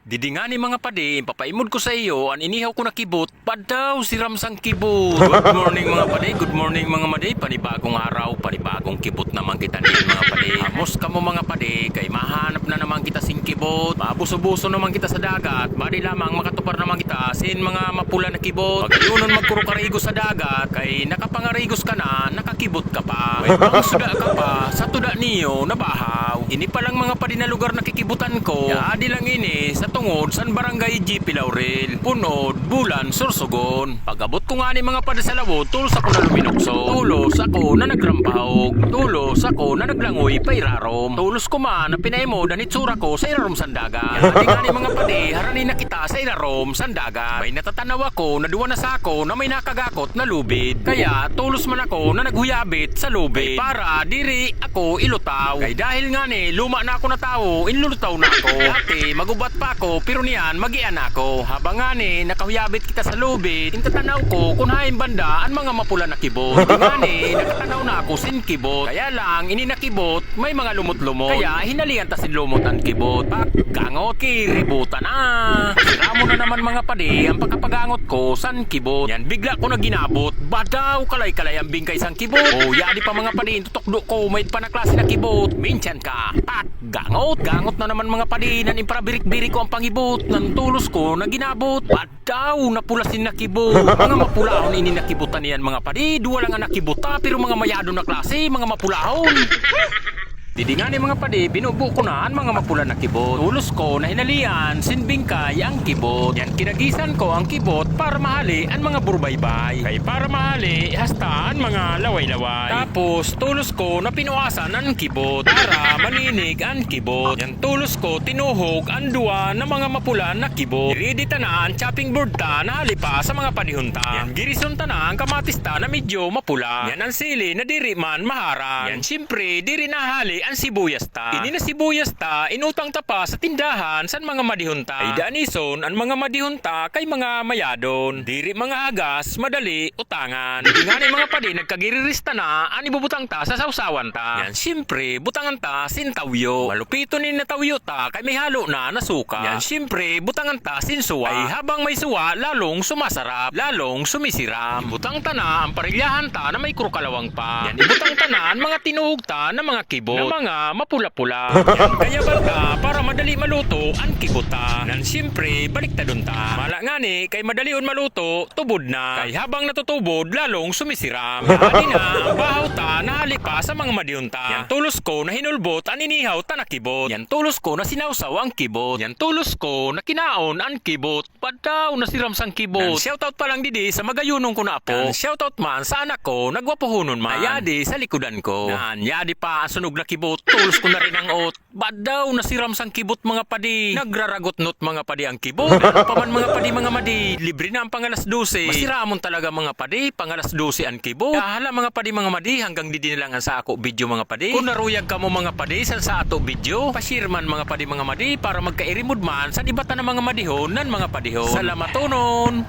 Didi nga ni mga padi, papaimod ko sa iyo, an inihaw ko na kibot, padaw si Ramsang kibot. Good morning mga padi, good morning mga madi, panibagong araw, panibagong kibot naman kita din mga padi. Amos ka mo mga padi, kay mahanap na naman kita sin kibot, mabuso-buso naman kita sa dagat, badi lamang makatupar naman kita sin mga mapula na kibot. Pagayunon magkurukarigos sa dagat, kay nakapangarigos ka na, nakakibot ka pa. May pangsuda ka pa, sa tuda niyo, nabahaw. Ini palang mga padi na lugar na kikibutan ko, yaadi lang ini, sa tungod san barangay GP Laurel, Punod, Bulan, Sorsogon. Pag-abot ko nga ni mga pada sa lawod, tulos ako na luminokso. Tulos ako na nagrampahog. Tulos ako na naglangoy pa irarom. Tulos ko man na pinaimo danitsura ko sa irarom sandaga. Yan nga ni mga padi, harani na kita sa irarom sandaga. May natatanaw ako na duwa na sako na may nakagakot na lubid. Kaya tulos man ako na naghuyabit sa lubid. Para diri ako ilutaw. Kay dahil nga ni luma na ako na tao, inlulutaw na ako. Dati magubat pa ako pero niyan magian ako. Habang nga ni nakahuyabit kita sa lubid, intatanaw ko kung hain banda ang mga mapula na kibot. Hindi nga ni nakatanaw na ako sin kibot. Kaya lang ini nakibot may mga lumot-lumot. Kaya hinalian ta sin lumot ang kibot. Paggangot kiributan na. Sira mo na naman mga padi ang pagkapagangot ko san kibot. Yan bigla ko na ginabot. Badaw kalay-kalay ang bingkay sang kibot. O yadi pa mga padi tutokdo ko may pa na klase na kibot. Minsan ka. Paggangot. Gangot na naman mga padi nan imprabirik-birik ko ang pangibot ng tulos ko na ginabot. Badaw napulasin na kibot. Mga mapulahon ini nakibutan niyan mga padi. Duwa lang ang nakibuta pero mga mayado na klase, mga mapulahon. Didi nga ni mga padi, binubo ko na ang mga mapula na kibot. Tulos ko na hinalian, sinbingkay ang kibot. Yan kinagisan ko ang kibot para mahali ang mga burbaybay. Kay para mahali, hasta ang mga laway-laway. Tapos, tulos ko na pinuasan ang kibot para maninig ang kibot. Yan tulos ko, tinuhog ang duwa ng mga mapula na kibot. Iridita na ang chopping board ta na halipa sa mga panihunta. Yan girison ta na ang kamatis ta na medyo mapula. Yan ang sili na diri man maharang. Yan siyempre, diri na hali ang sibuyas ta. Ini na sibuyas ta, inutang ta pa sa tindahan san mga madihunta. Ay danison ang mga madihunta kay mga mayadon. Diri mga hagas, madali, utangan. Hindi nga ni mga padi, nagkagirirista na, ang ibubutang ta sa sausawan ta. Yan, siyempre, butangan ta sin tawyo. Malupito ni na tawyo ta, kay may halo na nasuka. Yan, siyempre, butangan ta sin suwa. Ay habang may suwa, lalong sumasarap, lalong sumisiram. Ibutang ta na ang parilyahan ta na may krukalawang pa. Yan, ibutang ta na ang mga tinuhog ta na mga kibot. Mga mapula-pula. Yan, kaya balta para madali maluto ang kibuta. Nan siyempre, balik ta dun ta. Mala nga ni, kay madalion maluto, tubod na. Kay habang natutubod, lalong sumisiram. Yan na, ang bahaw ta nahalipa sa mga madihunta. Yan tulos ko na hinulbot ang inihaw ta na kibot. Yan tulos ko na sinawsaw ang kibot. Yan tulos ko na kinaon ang kibot. Padaw na si Ramsang kibot. Shoutout pa lang didi sa magayunong ko na apo. Shoutout man sa anak ko, nagwapuhunon man. Ayadi sa likodan ko. Yan, yadi pa ang sunog na kibot. Tulos ko na rin ang ot. Badaw na si Ramsang kibot mga padi. Nagraragot not mga padi ang kibot. Meron pa man mga padi mga madi. Libre na ang pangalas 12. Masiramon talaga mga padi. Pangalas 12 ang kibot. Hala mga padi mga madi. Hanggang didi na lang ang sa ako video mga padi. Kung naruyag ka mo mga padi san sa ato video, pa-share man mga padi mga madi para magkairimod man sa ibata na mga madihon nan mga padihon. Salamat tonon.